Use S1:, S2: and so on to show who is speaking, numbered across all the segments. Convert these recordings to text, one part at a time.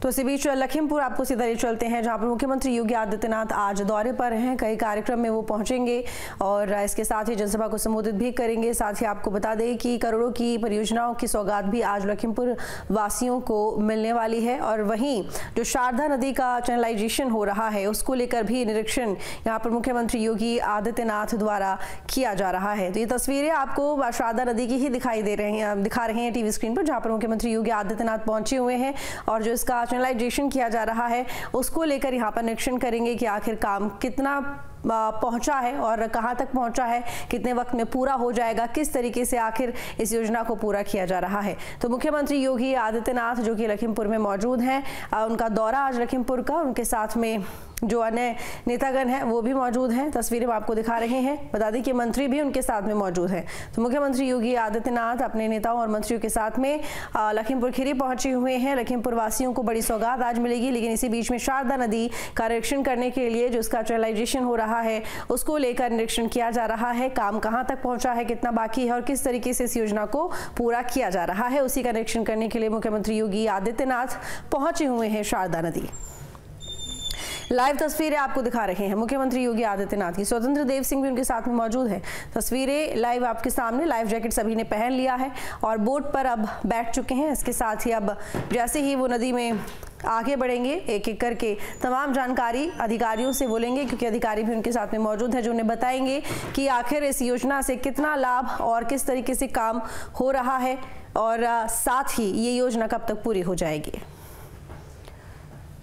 S1: तो इसी बीच लखीमपुर आपको सीधा ले चलते हैं, जहां पर मुख्यमंत्री योगी आदित्यनाथ आज दौरे पर हैं। कई कार्यक्रम में वो पहुंचेंगे और इसके साथ ही जनसभा को संबोधित भी करेंगे। साथ ही आपको बता दें कि करोड़ों की परियोजनाओं की सौगात भी आज लखीमपुर वासियों को मिलने वाली है। और वहीं जो शारदा नदी का चैनलाइजेशन हो रहा है, उसको लेकर भी निरीक्षण यहाँ पर मुख्यमंत्री योगी आदित्यनाथ द्वारा किया जा रहा है। तो ये तस्वीरें आपको शारदा नदी की ही दिखा रहे हैं टीवी स्क्रीन पर, जहाँ पर मुख्यमंत्री योगी आदित्यनाथ पहुंचे हुए हैं और जो इसका चैनलाइजेशन किया जा रहा है उसको लेकर यहाँ पर निरीक्षण करेंगे कि आखिर काम कितना पहुंचा है और कहां तक पहुंचा है, कितने वक्त में पूरा हो जाएगा, किस तरीके से आखिर इस योजना को पूरा किया जा रहा है। तो मुख्यमंत्री योगी आदित्यनाथ जो कि लखीमपुर में मौजूद हैं, उनका दौरा आज लखीमपुर का, उनके साथ में जो अन्य नेतागण हैं वो भी मौजूद हैं। तस्वीरें हम आपको दिखा रहे हैं। बता दें कि मंत्री भी उनके साथ में मौजूद हैं। तो मुख्यमंत्री योगी आदित्यनाथ अपने नेताओं और मंत्रियों के साथ में लखीमपुर खीरी पहुंचे हुए हैं। लखीमपुर वासियों को बड़ी सौगात आज मिलेगी, लेकिन इसी बीच में शारदा नदी का निरीक्षण करने के लिए जो इसका चैनलाइजेशन हो रहा है उसको लेकर निरीक्षण किया जा रहा है। काम कहां तक पहुंचा है, कितना बाकी है और किस तरीके से इस योजना को पूरा किया जा रहा है, उसी का निरीक्षण करने के लिए मुख्यमंत्री योगी आदित्यनाथ पहुंचे हुए हैं शारदा नदी। लाइव तस्वीरें आपको दिखा रहे हैं मुख्यमंत्री योगी आदित्यनाथ की। स्वतंत्र देव सिंह भी उनके साथ में मौजूद है। तस्वीरें लाइव आपके सामने। लाइव जैकेट सभी ने पहन लिया है और बोट पर अब बैठ चुके हैं। इसके साथ ही अब जैसे ही वो नदी में आगे बढ़ेंगे, एक एक करके तमाम जानकारी अधिकारियों से बोलेंगे, क्योंकि अधिकारी भी उनके साथ में मौजूद हैं जो उन्हें बताएंगे कि आखिर इस योजना से कितना लाभ और किस तरीके से काम हो रहा है और साथ ही ये योजना कब तक पूरी हो जाएगी।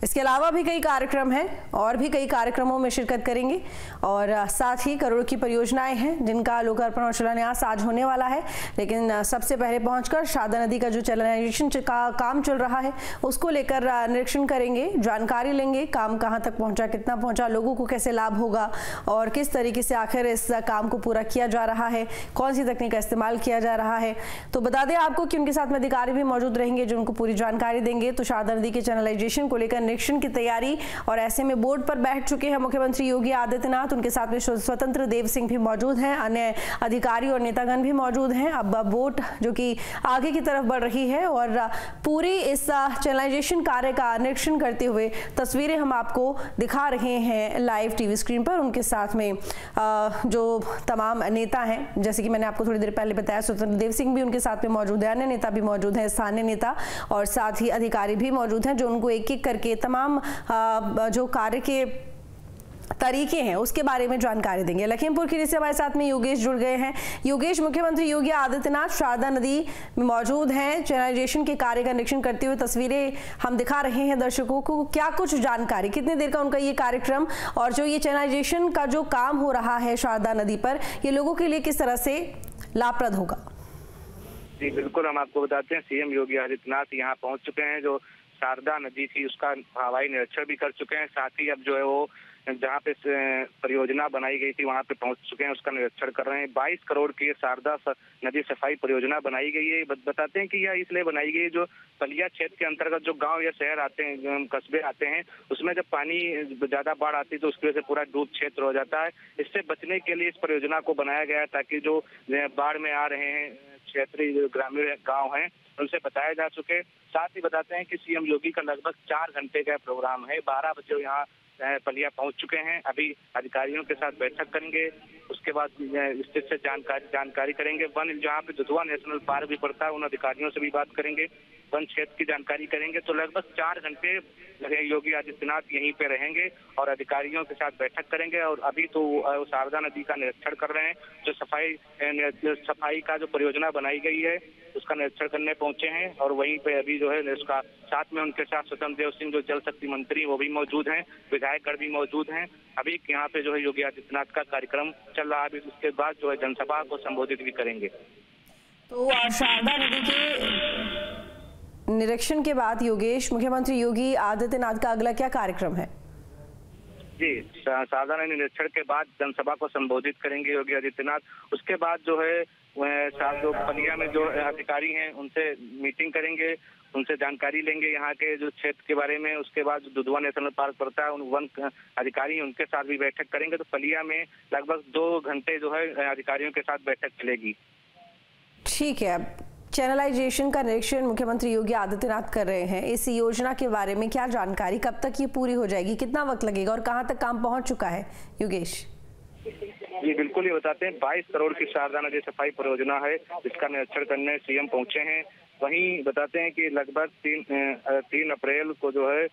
S1: इसके अलावा भी कई कार्यक्रम हैं और भी कई कार्यक्रमों में शिरकत करेंगे और साथ ही करोड़ों की परियोजनाएं हैं जिनका लोकार्पण और शिलान्यास आज होने वाला है। लेकिन सबसे पहले पहुंचकर शारदा नदी का जो चैनलाइजेशन का काम चल रहा है उसको लेकर निरीक्षण करेंगे, जानकारी लेंगे, काम कहां तक पहुंचा, कितना पहुंचा, लोगों को कैसे लाभ होगा और किस तरीके से आखिर इस काम को पूरा किया जा रहा है, कौन सी तकनीक का इस्तेमाल किया जा रहा है। तो बता दें आपको कि उनके साथ में अधिकारी भी मौजूद रहेंगे जो उनको पूरी जानकारी देंगे। तो शारदा नदी के चैनलाइजेशन को लेकर निरीक्षण की तैयारी, और ऐसे में बोर्ड पर बैठ चुके हैं मुख्यमंत्री योगी आदित्यनाथ। उनके साथ में स्वतंत्र देव सिंह भी मौजूद हैं, अन्य अधिकारी और नेतागण भी मौजूद हैं। अब बोट जो कि आगे की तरफ बढ़ रही है और पूरी इस चैनलाइजेशन कार्य का निरीक्षण करते हुए तस्वीरें हम आपको दिखा रहे हैं लाइव टीवी स्क्रीन पर। उनके साथ में जो तमाम नेता हैं, जैसे कि मैंने आपको थोड़ी देर पहले बताया, स्वतंत्र देव सिंह भी उनके साथ में मौजूद है, अन्य नेता भी मौजूद हैं, स्थानीय नेता और साथ ही अधिकारी भी मौजूद हैं जो उनको एक एक करके तमाम जो कार्य के तरीके हैं उसके बारे में जानकारी देंगे। लखीमपुर खीरी से हमारे साथ में योगेश जुड़ गए हैं। योगेश, मुख्यमंत्री योगी आदित्यनाथ शारदा नदी में मौजूद हैं, चैनलाइजेशन के कार्य का निरीक्षण करते हुए तस्वीरें हम दिखा रहे हैं दर्शकों को। क्या कुछ जानकारी, कितनी देर का उनका ये कार्यक्रम और जो ये चैनलाइजेशन का जो काम हो रहा है शारदा नदी पर, ये लोगों के लिए किस तरह से लाभप्रद होगा?
S2: जी बिल्कुल, हम आपको बताते हैं सीएम योगी आदित्यनाथ यहाँ पहुँच चुके हैं। जो शारदा नदी थी उसका हवाई निरीक्षण भी कर चुके हैं। साथ ही अब जो है वो जहाँ पे परियोजना बनाई गई थी वहाँ पे पहुँच चुके हैं, उसका निरीक्षण कर रहे हैं। 22 करोड़ की शारदा नदी सफाई परियोजना बनाई गई है। बताते हैं कि यह इसलिए बनाई गई है, जो पलिया क्षेत्र के अंतर्गत जो गांव या शहर आते हैं, कस्बे आते हैं, उसमें जब पानी ज्यादा बाढ़ आती है तो उसकी वजह से पूरा डूब क्षेत्र हो जाता है। इससे बचने के लिए इस परियोजना को बनाया गया है, ताकि जो बाढ़ में आ रहे हैं क्षेत्रीय ग्रामीण गाँव हैं उनसे बताया जा सके। साथ ही बताते हैं कि सीएम योगी का लगभग 4 घंटे का प्रोग्राम है। 12 बजे यहाँ पलिया पहुंच चुके हैं। अभी अधिकारियों के साथ बैठक करेंगे, उसके बाद स्थिति से जानकारी करेंगे। वन जहाँ पे दुधवा नेशनल पार्क भी पड़ता है उन अधिकारियों से भी बात करेंगे, वन क्षेत्र की जानकारी करेंगे। तो लगभग 4 घंटे योगी आदित्यनाथ यहीं पे रहेंगे और अधिकारियों के साथ बैठक करेंगे। और अभी तो शारदा नदी का निरीक्षण कर रहे हैं, जो सफाई का जो परियोजना बनाई गई है उसका निरीक्षण करने पहुंचे हैं। और वहीं पे अभी जो है उसका साथ में उनके साथ स्वतंत्र देव सिंह जो जल शक्ति मंत्री वो भी मौजूद हैं, विधायकगण भी मौजूद हैं। अभी यहाँ पे जो है योगी आदित्यनाथ का कार्यक्रम चल रहा है। अभी उसके बाद जो है जनसभा को संबोधित भी करेंगे।
S1: तो शारदा नदी के निरीक्षण के बाद योगेश, मुख्यमंत्री योगी आदित्यनाथ का अगला क्या कार्यक्रम है?
S2: जी, शारदा नदी निरीक्षण के बाद जनसभा को संबोधित करेंगे योगी आदित्यनाथ। उसके बाद जो है जो पलिया में जो अधिकारी हैं उनसे मीटिंग करेंगे, उनसे जानकारी लेंगे यहाँ के जो क्षेत्र के बारे में। उसके बाद जो दुधवा नेशनल पार्क पड़ता है उन वन अधिकारी उनके साथ भी बैठक करेंगे। तो पलिया में लगभग 2 घंटे जो है अधिकारियों के साथ बैठक चलेगी।
S1: ठीक है, चैनलाइजेशन का निरीक्षण मुख्यमंत्री योगी आदित्यनाथ कर रहे हैं। इस योजना के बारे में क्या जानकारी, कब तक ये पूरी हो जाएगी, कितना वक्त लगेगा और कहां तक काम पहुंच चुका है? योगेश
S2: जी बिल्कुल, ये बताते हैं 22 करोड़ की शारदा नदी सफाई परियोजना है जिसका निरीक्षण करने सीएम पहुंचे हैं। वहीं बताते हैं कि लगभग 3 अप्रैल को जो है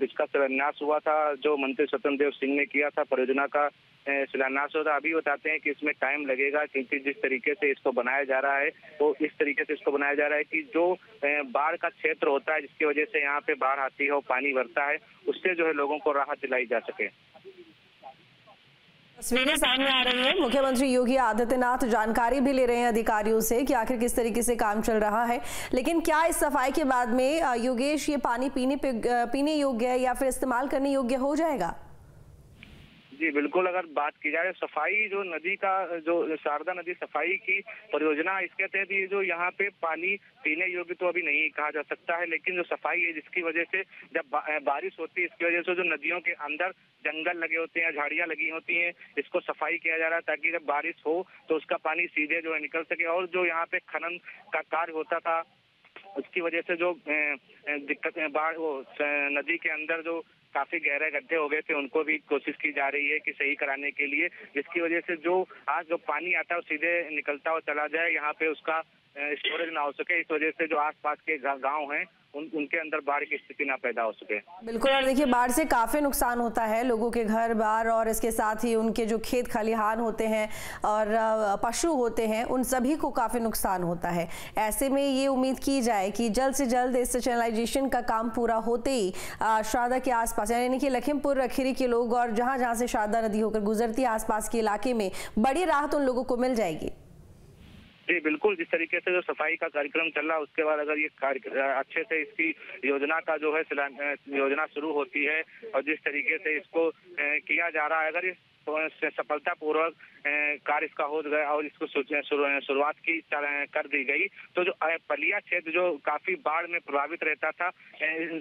S2: इसका शिलान्यास हुआ था, जो मंत्री स्वतंत्र देव सिंह ने किया था। परियोजना का शिलान्यास होता। अभी बताते हैं कि इसमें टाइम लगेगा क्योंकि जिस तरीके से इसको बनाया जा रहा है वो इस तरीके से इसको बनाया जा रहा है कि जो बाढ़ का क्षेत्र होता है जिसकी वजह से यहाँ पे बाढ़ आती है और पानी भरता है, उससे जो है लोगों को राहत दिलाई जा सके।
S1: तस्वीरें सामने आ रही है। मुख्यमंत्री योगी आदित्यनाथ जानकारी भी ले रहे हैं अधिकारियों से कि आखिर किस तरीके से काम चल रहा है। लेकिन क्या इस सफाई के बाद में योगेश ये पानी पीने योग्य है या फिर इस्तेमाल करने योग्य हो जाएगा?
S2: जी बिल्कुल, अगर बात की जाए सफाई जो नदी का जो शारदा नदी सफाई की परियोजना, इसके तहत ये जो यहाँ पे पानी पीने योग्य तो अभी नहीं कहा जा सकता है, लेकिन जो सफाई है जिसकी वजह से जब बारिश होती है इसकी वजह से जो नदियों के अंदर जंगल लगे होते हैं, झाड़ियां लगी होती हैं, इसको सफाई किया जा रहा है ताकि जब बारिश हो तो उसका पानी सीधे जो है निकल सके। और जो यहाँ पे खनन का कार्य होता था उसकी वजह से जो दिक्कतें बाढ़ वो नदी के अंदर जो काफी गहरे गड्ढे हो गए थे उनको भी कोशिश की जा रही है कि सही कराने के लिए, जिसकी वजह से जो आज जो पानी आता है वो सीधे निकलता हुआ चला जाए, यहाँ पे उसका स्टोरेज ना हो सके। इस वजह से जो आसपास के गांव हैं उनके अंदर बाढ़ की स्थिति ना पैदा हो सके।
S1: बिल्कुल, और देखिए बाढ़ से काफी नुकसान होता है लोगों के घर बार और इसके साथ ही उनके जो खेत खलिहान होते हैं और पशु होते हैं उन सभी को काफी नुकसान होता है। ऐसे में ये उम्मीद की जाए कि जल्द से जल्द इस चैनलाइजेशन का काम पूरा होते ही शारदा के आसपास यानी कि लखीमपुर खीरी के लोग और जहां जहां से शारदा नदी होकर गुजरती है आसपास के इलाके में बड़ी राहत उन लोगों को मिल जाएगी।
S2: जी बिल्कुल, जिस तरीके से जो सफाई का कार्यक्रम चल रहा है उसके बाद अगर ये अच्छे से इसकी योजना का जो है योजना शुरू होती है और जिस तरीके से इसको किया जा रहा है, अगर ये सफलतापूर्वक कार्य इसका हो गया और इसको शुरुआत की कर दी गई तो जो पलिया क्षेत्र जो काफी बाढ़ में प्रभावित रहता था,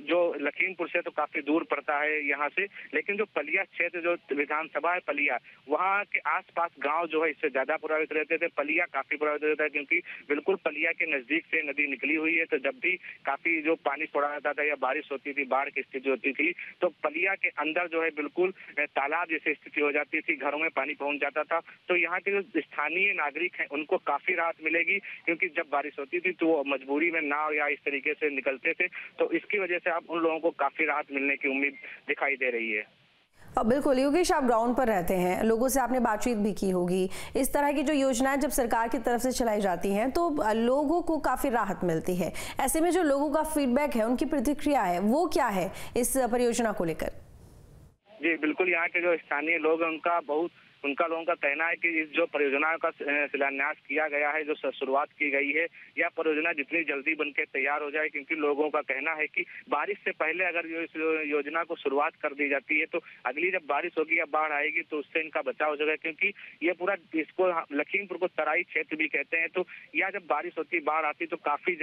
S2: जो लखीमपुर से तो काफी दूर पड़ता है यहाँ से, लेकिन जो पलिया क्षेत्र जो विधानसभा है पलिया, वहाँ के आसपास गांव जो है इससे ज्यादा प्रभावित रहते थे। पलिया काफी प्रभावित रहता है क्योंकि बिल्कुल पलिया के नजदीक से नदी निकली हुई है, तो जब भी काफी जो पानी छोड़ा जाता था या बारिश होती थी, बाढ़ की स्थिति होती थी, तो पलिया के अंदर जो है बिल्कुल तालाब जैसी स्थिति हो जाती थी, घरों में पानी पहुंच जाता था। तो यहाँ के जो स्थानीय नागरिक हैं उनको काफी राहत मिलेगी क्योंकि जब बारिश होती थी तो वो मजबूरी में नाव या इस तरीके से निकलते थे, तो इसकी वजह से अब उन लोगों को काफी राहत मिलने की उम्मीद दिखाई दे रही है।
S1: बिल्कुल योगेश, आप ग्राउंड पर रहते हैं, लोगों से आपने बातचीत भी की होगी। इस तरह की जो योजनाएं जब सरकार की तरफ से चलाई जाती हैं तो लोगों को काफी राहत मिलती है। ऐसे में जो लोगों का फीडबैक है, उनकी प्रतिक्रिया है, वो क्या है इस परियोजना को लेकर?
S2: जी बिल्कुल, यहाँ के जो स्थानीय लोग हैं उनका लोगों का कहना है कि इस जो परियोजना का शिलान्यास किया गया है, जो शुरुआत की गई है, यह परियोजना जितनी जल्दी बनके तैयार हो जाए, क्योंकि लोगों का कहना है कि बारिश से पहले अगर इस योजना को शुरुआत कर दी जाती है तो अगली जब बारिश होगी या बाढ़ आएगी तो उससे इनका बचाव हो जाएगा, क्योंकि ये पूरा इसको लखीमपुर को तराई क्षेत्र भी कहते हैं। तो यहाँ जब बारिश होती है, बाढ़ आती है तो काफी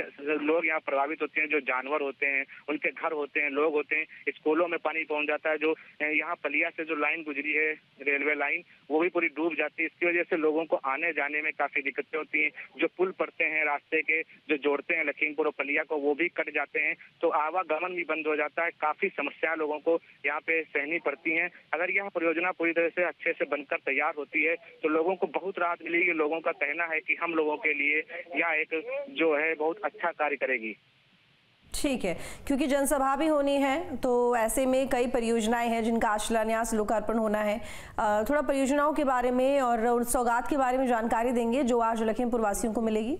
S2: लोग यहाँ प्रभावित होते हैं, जो जानवर होते हैं, उनके घर होते हैं, लोग होते हैं, स्कूलों में पानी पहुंच जाता है। जो यहाँ पलिया से जो लाइन गुजरी है, रेलवे लाइन, वो भी पूरी डूब जाती है। इसकी वजह से लोगों को आने जाने में काफी दिक्कतें होती हैं। जो पुल पड़ते हैं रास्ते के जो जोड़ते हैं लखीमपुर और पलिया को, वो भी कट जाते हैं, तो आवागमन भी बंद हो जाता है। काफी समस्याएं लोगों को यहाँ पे सहनी पड़ती हैं। अगर यह परियोजना पूरी तरह से अच्छे से बनकर तैयार होती है तो लोगों को बहुत राहत मिलेगी। लोगों का कहना है कि हम लोगों के लिए यह एक जो है बहुत अच्छा कार्य करेगी।
S1: ठीक है, क्योंकि जनसभा भी होनी है तो ऐसे में कई परियोजनाएं हैं जिनका आज शिलान्यास लोकार्पण होना है। थोड़ा परियोजनाओं के बारे में और उस सौगात के बारे में जानकारी देंगे जो आज लखीमपुर वासियों को मिलेगी।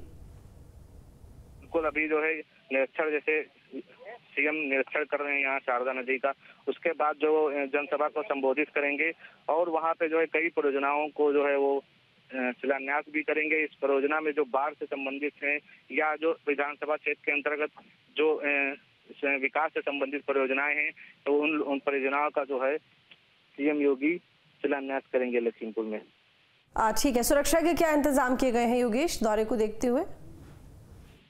S2: बिल्कुल, अभी जो है निरीक्षण जैसे सीएम निरीक्षण कर रहे हैं यहाँ शारदा नदी का, उसके बाद जो जनसभा को संबोधित करेंगे और वहाँ पे जो है कई परियोजनाओं को जो है वो शिलान्यास भी करेंगे। इस परियोजना में जो बाढ़ से संबंधित है या जो विधानसभा क्षेत्र के अंतर्गत जो विकास से संबंधित परियोजनाएं हैं तो उन परियोजनाओं का जो है सीएम योगी शिलान्यास करेंगे लखीमपुर में।
S1: ठीक है, सुरक्षा के क्या इंतजाम किए गए हैं योगेश दौरे को देखते हुए?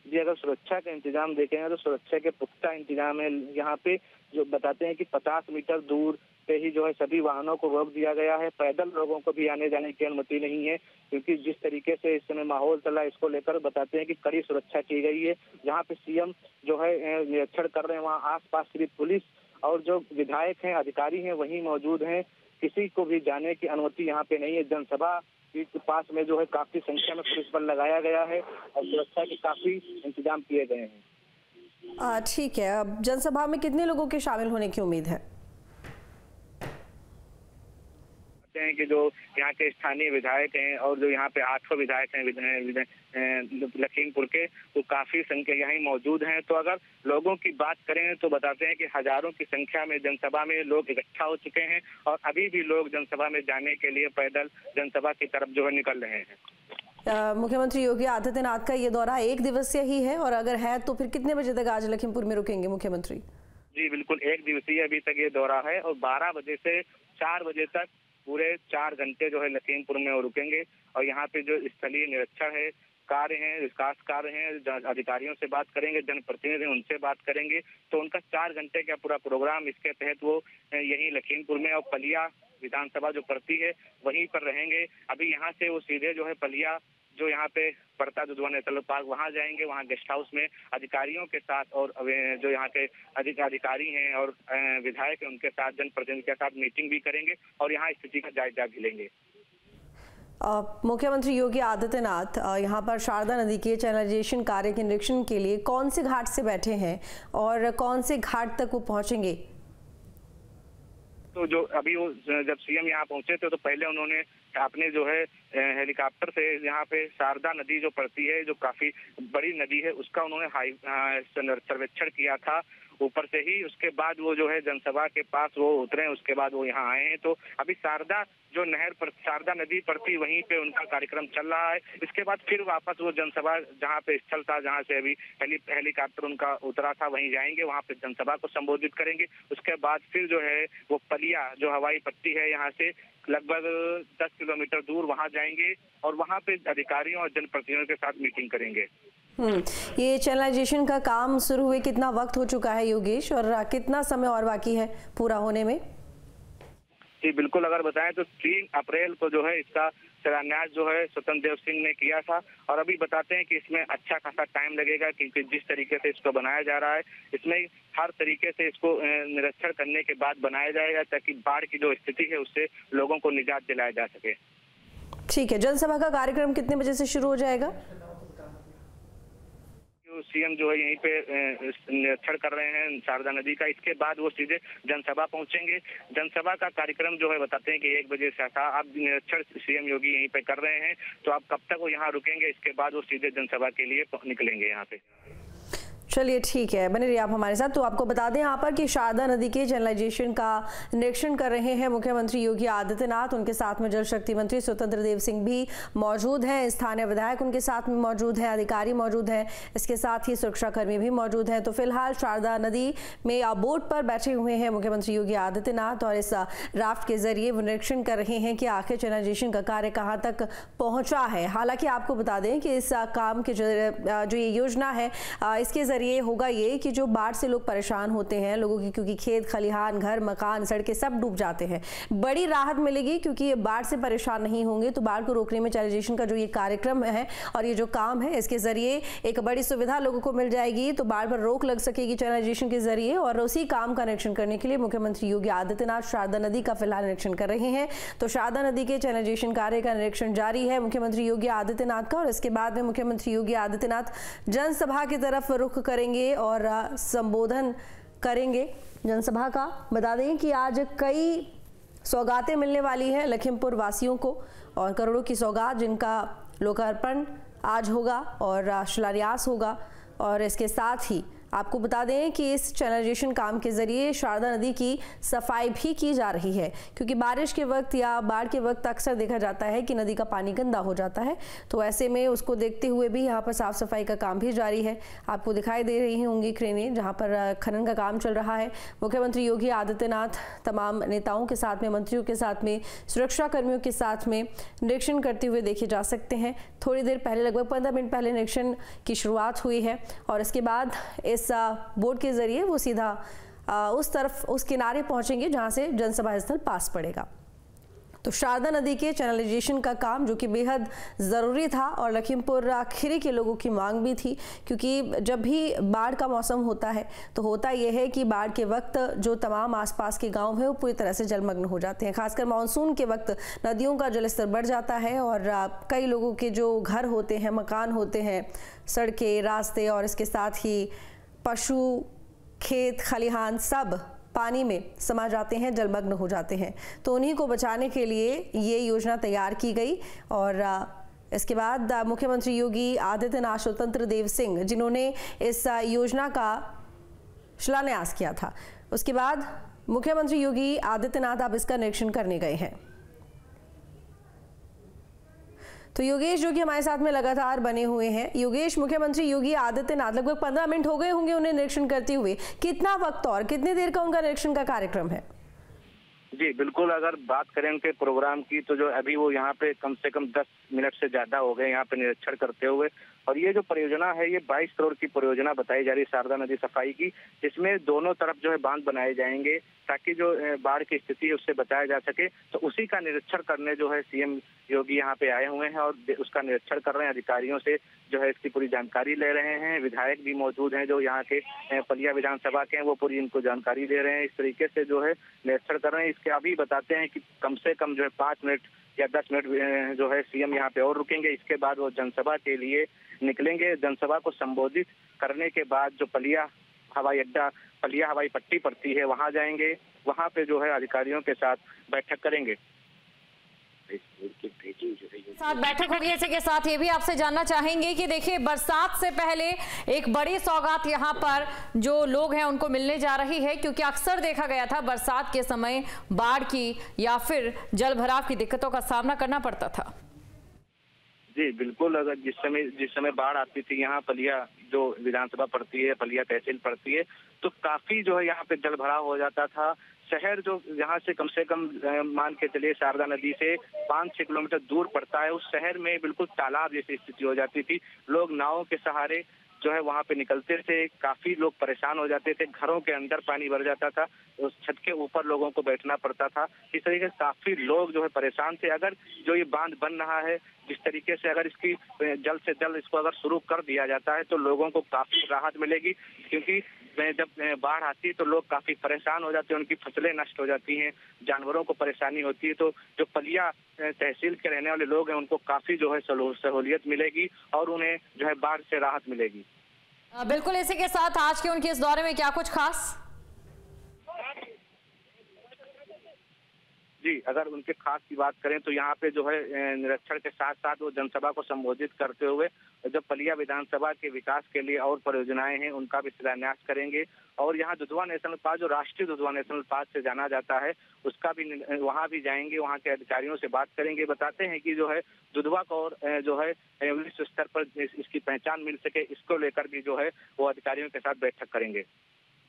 S2: जी, अगर सुरक्षा के इंतजाम देखेंगे तो सुरक्षा के पुख्ता इंतजाम है। यहाँ पे जो बताते हैं कि 50 मीटर दूर से ही जो है सभी वाहनों को रोक दिया गया है। पैदल लोगों को भी आने जाने की अनुमति नहीं है, क्योंकि जिस तरीके से इस समय माहौल चला इसको लेकर बताते हैं कि कड़ी सुरक्षा की गई है। जहाँ पे सीएम जो है निरीक्षण कर रहे हैं, वहाँ आसपास सिर्फ पुलिस और जो विधायक हैं, अधिकारी हैं, वही मौजूद हैं। किसी को भी जाने की अनुमति यहाँ पे नहीं है। जनसभा के पास में जो है काफी संख्या में पुलिस बल लगाया गया है और सुरक्षा के काफी इंतजाम किए गए हैं।
S1: ठीक है, अब जनसभा में कितने लोगों के शामिल होने की उम्मीद है?
S2: हैं कि जो यहाँ के स्थानीय विधायक हैं और जो यहाँ पे 800 विधायक हैं लखीमपुर के, तो काफी संख्या यहाँ मौजूद हैं। तो अगर लोगों की बात करें तो बताते हैं कि हजारों की संख्या में जनसभा में लोग इकट्ठा हो चुके हैं और अभी भी लोग जनसभा में जाने के लिए पैदल जनसभा की तरफ जो है निकल रहे हैं।
S1: मुख्यमंत्री योगी आदित्यनाथ का ये दौरा 1 दिवसीय ही है, और अगर है तो फिर कितने बजे तक आज लखीमपुर में रुकेंगे मुख्यमंत्री?
S2: जी बिल्कुल, 1 दिवसीय अभी तक ये दौरा है और 12 बजे से 4 बजे तक पूरे 4 घंटे जो है लखीमपुर में वो रुकेंगे। और यहाँ पे जो स्थलीय निरीक्षण है, कार्य हैं, विकास कार्य हैं, अधिकारियों से बात करेंगे, जनप्रतिनिधि उनसे बात करेंगे। तो उनका 4 घंटे का पूरा प्रोग्राम, इसके तहत वो यहीं लखीमपुर में और पलिया विधानसभा जो पड़ती है वहीं पर रहेंगे। अभी यहाँ से वो सीधे जो है पलिया जो यहाँ पे पड़ता दुधवा नेशनल पार्क, वहाँ जाएंगे। वहाँ गेस्ट हाउस में अधिकारियों के साथ और जो यहाँ के अधिकारी हैं और विधायक हैं उनके साथ, जनप्रतिनिधि के साथ मीटिंग भी करेंगे और यहाँ स्थिति का जायजा भी लेंगे।
S1: मुख्यमंत्री योगी आदित्यनाथ यहाँ पर शारदा नदी के चैनलाइजेशन कार्य के निरीक्षण के लिए कौन से घाट से बैठे हैं और कौन से घाट तक वो पहुंचेंगे?
S2: तो जो अभी वो जब सीएम यहाँ पहुंचे थे तो पहले उन्होंने अपने जो है हेलीकॉप्टर से यहाँ पे शारदा नदी जो पड़ती है, जो काफी बड़ी नदी है, उसका उन्होंने सर्वेक्षण किया था ऊपर से ही। उसके बाद वो जो है जनसभा के पास वो उतरे, उसके बाद वो यहाँ आए हैं। तो अभी शारदा जो नहर पर शारदा नदी पड़ती वहीं पे उनका कार्यक्रम चल रहा है। इसके बाद फिर वापस वो जनसभा जहाँ पे स्थल था, जहाँ से अभी हेलीकॉप्टर उनका उतरा था, वहीं जाएंगे, वहाँ पे जनसभा को संबोधित करेंगे। उसके बाद फिर जो है वो पलिया जो हवाई पट्टी है यहाँ से लगभग 10 किलोमीटर दूर, वहाँ जाएंगे और वहाँ पे अधिकारियों और जनप्रतिनिधियों के साथ मीटिंग करेंगे।
S1: ये चैनलाइजेशन का काम शुरू हुए कितना वक्त हो चुका है योगेश, और कितना समय और बाकी है पूरा होने में?
S2: जी बिल्कुल, अगर बताएं तो 3 अप्रैल को जो है इसका शिलान्यास जो है स्वतंत्र देव सिंह ने किया था। और अभी बताते हैं कि इसमें अच्छा खासा टाइम लगेगा, क्योंकि जिस तरीके से इसको बनाया जा रहा है, इसमें हर तरीके से इसको निरीक्षण करने के बाद बनाया जाएगा ताकि बाढ़ की जो स्थिति है उससे लोगों को निजात दिलाया जा सके।
S1: ठीक है, जनसभा का कार्यक्रम कितने बजे से शुरू हो जाएगा?
S2: सीएम जो है यहीं पे निरीक्षण कर रहे हैं शारदा नदी का, इसके बाद वो सीधे जनसभा पहुंचेंगे। जनसभा का कार्यक्रम जो है बताते हैं कि 1 बजे से था। अब निरीक्षण सीएम योगी यहीं पे कर रहे हैं, तो अब कब तक वो यहाँ रुकेंगे, इसके बाद वो सीधे जनसभा के लिए निकलेंगे यहाँ पे।
S1: चलिए ठीक है, बने रहिए आप हमारे साथ। तो आपको बता दें यहाँ पर कि शारदा नदी के चैनलाइजेशन का निरीक्षण कर रहे हैं मुख्यमंत्री योगी आदित्यनाथ। उनके साथ में जल शक्ति मंत्री स्वतंत्र देव सिंह भी मौजूद हैं, स्थानीय विधायक उनके साथ में मौजूद हैं, अधिकारी मौजूद हैं, इसके साथ ही सुरक्षाकर्मी भी मौजूद हैं। तो फिलहाल शारदा नदी में बोट पर बैठे हुए हैं मुख्यमंत्री योगी आदित्यनाथ और इस राफ्ट के जरिए वो निरीक्षण कर रहे हैं कि आखिर चैनलाइजेशन का कार्य कहाँ तक पहुँचा है। हालांकि आपको बता दें कि इस काम की जो ये योजना है, इसके जरिए होगा ये कि जो बाढ़ से लोग परेशान होते हैं, लोगों की, क्योंकि खेत खलिहान, घर, मकान, सड़कें सब डूब जाते हैं, बड़ी राहत मिलेगी, क्योंकि ये बाढ़ से परेशान नहीं होंगे। तो बाढ़ को रोकने में चैनलाइजेशन का जो ये कार्यक्रम है और ये जो काम है, इसके जरिए एक बड़ी सुविधा लोगों को मिल जाएगी। तो बाढ़ पर रोक लग सकेगी चैनलाइजेशन के जरिए। और उसी काम का निरीक्षण करने के लिए मुख्यमंत्री योगी आदित्यनाथ शारदा नदी का फिलहाल निरीक्षण कर रहे हैं। तो शारदा नदी के चैनलाइजेशन कार्य का निरीक्षण जारी है मुख्यमंत्री योगी आदित्यनाथ का, और इसके बाद में मुख्यमंत्री योगी आदित्यनाथ जनसभा की तरफ रुख करेंगे और संबोधन करेंगे जनसभा का। बता दें कि आज कई सौगातें मिलने वाली हैं लखीमपुर वासियों को, और करोड़ों की सौगात जिनका लोकार्पण आज होगा और शिलान्यास होगा। और इसके साथ ही आपको बता दें कि इस चैनलाइजेशन काम के जरिए शारदा नदी की सफाई भी की जा रही है, क्योंकि बारिश के वक्त या बाढ़ के वक्त अक्सर देखा जाता है कि नदी का पानी गंदा हो जाता है। तो ऐसे में उसको देखते हुए भी यहाँ पर साफ सफाई का काम भी जारी है। आपको दिखाई दे रही होंगी क्रेनें जहाँ पर खनन का काम चल रहा है। मुख्यमंत्री योगी आदित्यनाथ तमाम नेताओं के साथ में, मंत्रियों के साथ में, सुरक्षा कर्मियों के साथ में निरीक्षण करते हुए देखे जा सकते हैं। थोड़ी देर पहले, लगभग 15 मिनट पहले निरीक्षण की शुरुआत हुई है और इसके बाद इस बोट के जरिए वो सीधा उस तरफ उस किनारे पहुंचेंगे जहां से जनसभा स्थल पास पड़ेगा। तो शारदा नदी के चैनलाइजेशन का काम जो कि बेहद ज़रूरी था और लखीमपुर खीरी के लोगों की मांग भी थी, क्योंकि जब भी बाढ़ का मौसम होता है तो होता यह है कि बाढ़ के वक्त जो तमाम आसपास के गांव हैं वो पूरी तरह से जलमग्न हो जाते हैं। खासकर मानसून के वक्त नदियों का जलस्तर बढ़ जाता है और कई लोगों के जो घर होते हैं, मकान होते हैं, सड़कें, रास्ते और इसके साथ ही पशु, खेत, खलिहान सब पानी में समा जाते हैं, जलमग्न हो जाते हैं। तो उन्हीं को बचाने के लिए ये योजना तैयार की गई और इसके बाद मुख्यमंत्री योगी आदित्यनाथ स्वतंत्र देव सिंह जिन्होंने इस योजना का शिलान्यास किया था, उसके बाद मुख्यमंत्री योगी आदित्यनाथ अब इसका निरीक्षण करने गए हैं। तो योगेश जो कि हमारे साथ में लगातार बने हुए हैं। योगेश, मुख्यमंत्री योगी आदित्यनाथ लगभग 15 मिनट हो गए होंगे उन्हें निरीक्षण करते हुए, कितना वक्त और कितनी देर का उनका निरीक्षण का कार्यक्रम है?
S2: जी बिल्कुल, अगर बात करें उनके प्रोग्राम की तो जो अभी वो यहाँ पे कम से कम 10 मिनट से ज्यादा हो गए यहाँ पे निरीक्षण करते हुए। और ये जो परियोजना है ये 22 करोड़ की परियोजना बताई जा रही है शारदा नदी सफाई की, जिसमें दोनों तरफ जो है बांध बनाए जाएंगे ताकि जो बाढ़ की स्थिति है उससे बचाया जा सके। तो उसी का निरीक्षण करने जो है सीएम योगी यहाँ पे आए हुए हैं और उसका निरीक्षण कर रहे हैं। अधिकारियों से जो है इसकी पूरी जानकारी ले रहे हैं। विधायक भी मौजूद हैं जो यहाँ के पलिया विधानसभा के हैं, वो पूरी इनको जानकारी दे रहे हैं। इस तरीके से जो है निरीक्षण कर रहे हैं। इसके अभी बताते हैं कि कम से कम जो है 5 मिनट या 10 मिनट जो है सीएम यहाँ पे और रुकेंगे। इसके बाद वो जनसभा के लिए निकलेंगे। जनसभा को संबोधित करने के बाद जो पलिया हवाई अड्डा, पलिया हवाई पट्टी पड़ती है, वहां जाएंगे। वहां पे जो है अधिकारियों के साथ बैठक करेंगे।
S3: साथ बैठक होगी। इसी के साथ ये भी आपसे जानना चाहेंगे कि देखिए बरसात से पहले एक बड़ी सौगात यहाँ पर जो लोग हैं उनको मिलने जा रही है, क्योंकि अक्सर देखा गया था बरसात के समय बाढ़ की या फिर जल भराव की दिक्कतों का सामना करना पड़ता था।
S2: जी बिल्कुल, अगर जिस समय बाढ़ आती थी यहाँ पलिया जो विधानसभा पड़ती है, पलिया तहसील पड़ती है, तो काफी जो है यहाँ पे जल भराव हो जाता था। शहर जो यहाँ से कम मान के चलिए शारदा नदी से 5-6 किलोमीटर दूर पड़ता है, उस शहर में बिल्कुल तालाब जैसी स्थिति हो जाती थी। लोग नावों के सहारे जो है वहां पे निकलते थे। काफी लोग परेशान हो जाते थे। घरों के अंदर पानी भर जाता था, उस छत के ऊपर लोगों को बैठना पड़ता था। इस तरीके से काफी लोग जो है परेशान थे। अगर जो ये बांध बन रहा है, जिस तरीके से अगर इसकी जल्द से जल्द इसको अगर शुरू कर दिया जाता है तो लोगों को काफी राहत मिलेगी, क्योंकि जब बाढ़ आती है तो लोग काफी परेशान हो जाते हैं, उनकी फसलें नष्ट हो जाती हैं, जानवरों को परेशानी होती है। तो जो पलिया तहसील के रहने वाले लोग हैं उनको काफी जो है सहूलियत मिलेगी और उन्हें जो है बाढ़ से राहत मिलेगी।
S3: बिल्कुल, इसी के साथ आज के उनके इस दौरे में क्या कुछ खास?
S2: जी, अगर उनके खास की बात करें तो यहाँ पे जो है निरीक्षण के साथ साथ वो जनसभा को संबोधित करते हुए जो पलिया विधानसभा के विकास के लिए और परियोजनाएं हैं उनका भी शिलान्यास करेंगे। और यहाँ दुधवा नेशनल पार्क, जो राष्ट्रीय दुधवा नेशनल पार्क से जाना जाता है, उसका भी वहाँ भी जाएंगे, वहाँ के अधिकारियों से बात करेंगे। बताते हैं कि जो है दुधवा को और जो है विश्व स्तर पर इसकी पहचान मिल सके, इसको लेकर भी जो है वो अधिकारियों के साथ बैठक करेंगे।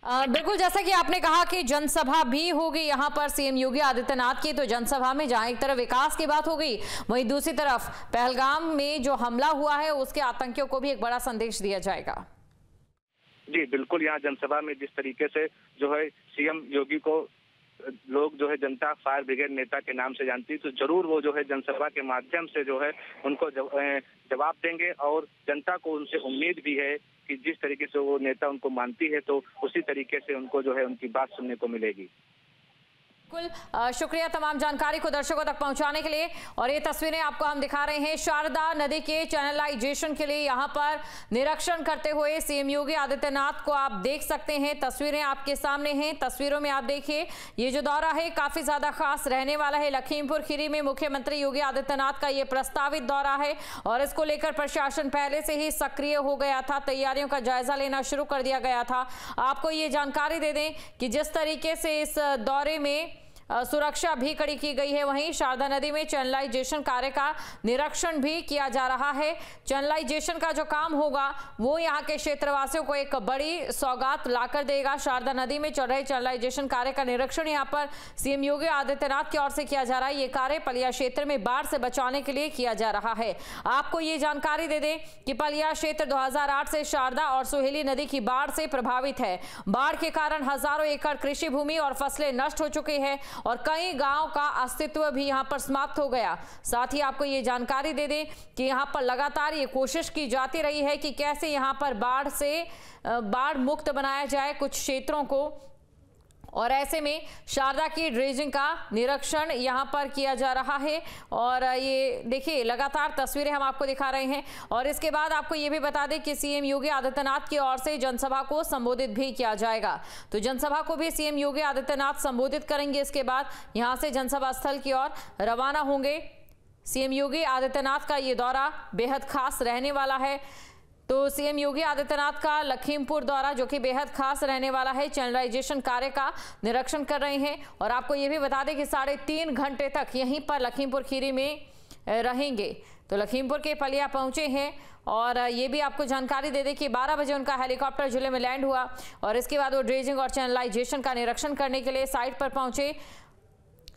S3: बिल्कुल, जैसा कि आपने कहा कि जनसभा भी होगी यहाँ पर सीएम योगी आदित्यनाथ की, तो जनसभा में जहाँ एक तरफ विकास की बात हो गई, वहीं दूसरी तरफ पहलगाम में जो हमला हुआ है उसके आतंकियों को भी एक बड़ा संदेश दिया जाएगा।
S2: जी बिल्कुल, यहाँ जनसभा में जिस तरीके से जो है सीएम योगी को लोग जो है जनता फायर ब्रिगेड नेता के नाम से जानती है, तो जरूर वो जो है जनसभा के माध्यम से जो है उनको जवाब देंगे। और जनता को उनसे उम्मीद भी है कि जिस तरीके से वो नेता उनको मानती है तो उसी तरीके से उनको जो है उनकी बात सुनने को मिलेगी।
S3: बिल्कुल, शुक्रिया तमाम जानकारी को दर्शकों तक पहुंचाने के लिए। और ये तस्वीरें आपको हम दिखा रहे हैं शारदा नदी के चैनलाइजेशन के लिए यहाँ पर निरीक्षण करते हुए सीएम योगी आदित्यनाथ को आप देख सकते हैं। तस्वीरें आपके सामने हैं, तस्वीरों में आप देखिए ये जो दौरा है काफी ज्यादा खास रहने वाला है। लखीमपुर खीरी में मुख्यमंत्री योगी आदित्यनाथ का ये प्रस्तावित दौरा है और इसको लेकर प्रशासन पहले से ही सक्रिय हो गया था, तैयारियों का जायजा लेना शुरू कर दिया गया था। आपको ये जानकारी दे दें कि जिस तरीके से इस दौरे में सुरक्षा भी कड़ी की गई है। वहीं शारदा नदी में चैनलाइजेशन कार्य का निरीक्षण भी किया जा रहा है। चैनलाइजेशन का जो काम होगा वो यहाँ के क्षेत्रवासियों को एक बड़ी सौगात लाकर देगा। शारदा नदी में चल रहे चैनलाइजेशन कार्य का निरीक्षण यहाँ पर सीएम योगी आदित्यनाथ की ओर से किया जा रहा है। ये कार्य पलिया क्षेत्र में बाढ़ से बचाने के लिए किया जा रहा है। आपको ये जानकारी दे दें कि पलिया क्षेत्र 2008 से शारदा और सोहेली नदी की बाढ़ से प्रभावित है। बाढ़ के कारण हजारों एकड़ कृषि भूमि और फसलें नष्ट हो चुकी है और कई गांव का अस्तित्व भी यहां पर समाप्त हो गया। साथ ही आपको ये जानकारी दे दें कि यहां पर लगातार ये कोशिश की जाती रही है कि कैसे यहां पर बाढ़ मुक्त बनाया जाए कुछ क्षेत्रों को, और ऐसे में शारदा की ड्रेजिंग का निरीक्षण यहां पर किया जा रहा है। और ये देखिए लगातार तस्वीरें हम आपको दिखा रहे हैं। और इसके बाद आपको ये भी बता दें कि सीएम योगी आदित्यनाथ की ओर से जनसभा को संबोधित भी किया जाएगा। तो जनसभा को भी सीएम योगी आदित्यनाथ संबोधित करेंगे। इसके बाद यहां से जनसभा स्थल की ओर रवाना होंगे। सीएम योगी आदित्यनाथ का ये दौरा बेहद खास रहने वाला है। तो सीएम योगी आदित्यनाथ का लखीमपुर दौरा जो कि बेहद खास रहने वाला है, चैनलाइजेशन कार्य का निरीक्षण कर रहे हैं। और आपको ये भी बता दें कि 3.5 घंटे तक यहीं पर लखीमपुर खीरी में रहेंगे। तो लखीमपुर के पलिया पहुंचे हैं और ये भी आपको जानकारी दे दें कि 12 बजे उनका हेलीकॉप्टर जिले में लैंड हुआ और इसके बाद वो ड्रेजिंग और चैनलाइजेशन का निरीक्षण करने के लिए साइट पर पहुंचे।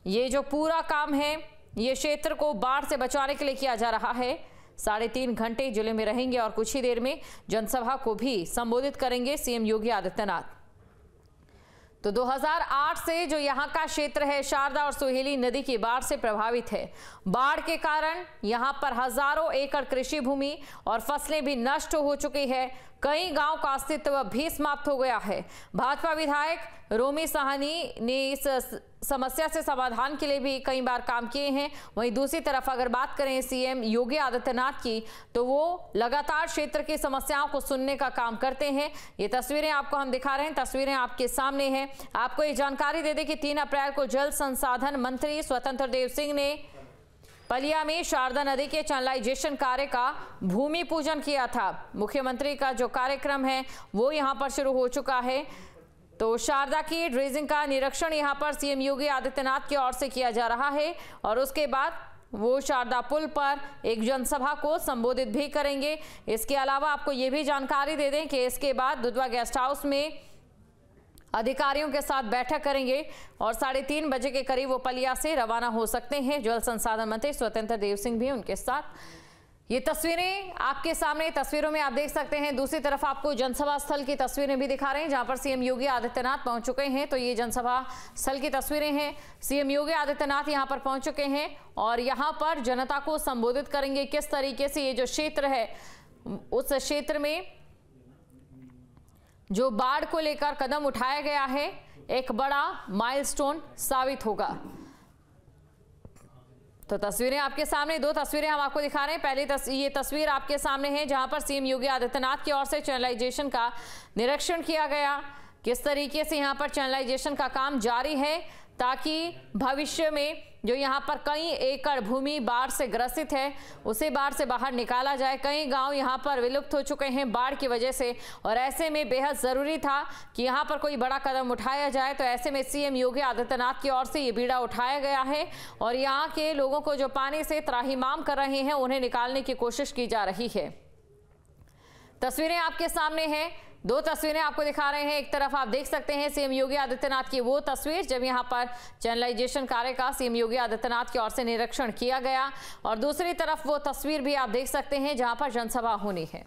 S3: ये जो पूरा काम है ये क्षेत्र को बाढ़ से बचाने के लिए किया जा रहा है। 3.5 घंटे जिले में रहेंगे और कुछ ही देर में जनसभा को भी संबोधित करेंगे सीएम योगी आदित्यनाथ। तो 2008 से जो यहाँ का क्षेत्र है शारदा और सोहेली नदी की बाढ़ से प्रभावित है। बाढ़ के कारण यहाँ पर हजारों एकड़ कृषि भूमि और फसलें भी नष्ट हो चुकी है। कई गांव का अस्तित्व भी समाप्त हो गया है। भाजपा विधायक रोमी साहनी ने इस समस्या से समाधान के लिए भी कई बार काम किए हैं। वहीं दूसरी तरफ अगर बात करें सीएम योगी आदित्यनाथ की तो वो लगातार क्षेत्र की समस्याओं को सुनने का काम करते हैं। ये तस्वीरें आपको हम दिखा रहे हैं, तस्वीरें आपके सामने हैं। आपको ये जानकारी दे दें कि 3 अप्रैल को जल संसाधन मंत्री स्वतंत्र देव सिंह ने पलिया में शारदा नदी के चैनलाइजेशन कार्य का भूमि पूजन किया था। मुख्यमंत्री का जो कार्यक्रम है वो यहां पर शुरू हो चुका है। तो शारदा की ड्रेजिंग का निरीक्षण यहां पर सीएम योगी आदित्यनाथ की ओर से किया जा रहा है और उसके बाद वो शारदा पुल पर एक जनसभा को संबोधित भी करेंगे। इसके अलावा आपको ये भी जानकारी दे दें कि इसके बाद दुधवा गेस्ट हाउस में अधिकारियों के साथ बैठक करेंगे और 3:30 बजे के करीब वो पलिया से रवाना हो सकते हैं। जल संसाधन मंत्री स्वतंत्र देव सिंह भी उनके साथ। ये तस्वीरें आपके सामने, तस्वीरों में आप देख सकते हैं। दूसरी तरफ आपको जनसभा स्थल की तस्वीरें भी दिखा रहे हैं जहां पर सीएम योगी आदित्यनाथ पहुंच चुके हैं। तो ये जनसभा स्थल की तस्वीरें हैं। सीएम योगी आदित्यनाथ यहां पर पहुंच चुके हैं और यहां पर जनता को संबोधित करेंगे। किस तरीके से ये जो क्षेत्र है उस क्षेत्र में जो बाढ़ को लेकर कदम उठाया गया है एक बड़ा माइलस्टोन साबित होगा। तो तस्वीरें आपके सामने, 2 तस्वीरें हम आपको दिखा रहे हैं। पहली ये तस्वीर आपके सामने है जहां पर सीएम योगी आदित्यनाथ की ओर से चैनलाइजेशन का निरीक्षण किया गया। किस तरीके से यहां पर चैनलाइजेशन का काम जारी है ताकि भविष्य में जो यहाँ पर कई एकड़ भूमि बाढ़ से ग्रसित है उसे बाढ़ से बाहर निकाला जाए। कई गांव यहाँ पर विलुप्त हो चुके हैं बाढ़ की वजह से और ऐसे में बेहद ज़रूरी था कि यहाँ पर कोई बड़ा कदम उठाया जाए। तो ऐसे में सीएम योगी आदित्यनाथ की ओर से ये बीड़ा उठाया गया है और यहाँ के लोगों को जो पानी से त्राहिमाम कर रहे हैं उन्हें निकालने की कोशिश की जा रही है। तस्वीरें आपके सामने हैं। 2 तस्वीरें आपको दिखा रहे हैं। एक तरफ आप देख सकते हैं सीएम योगी आदित्यनाथ की वो तस्वीर जब यहां पर चैनलाइजेशन कार्य का सीएम योगी आदित्यनाथ की ओर से निरीक्षण किया गया और दूसरी तरफ वो तस्वीर भी आप देख सकते हैं जहां पर जनसभा होनी है।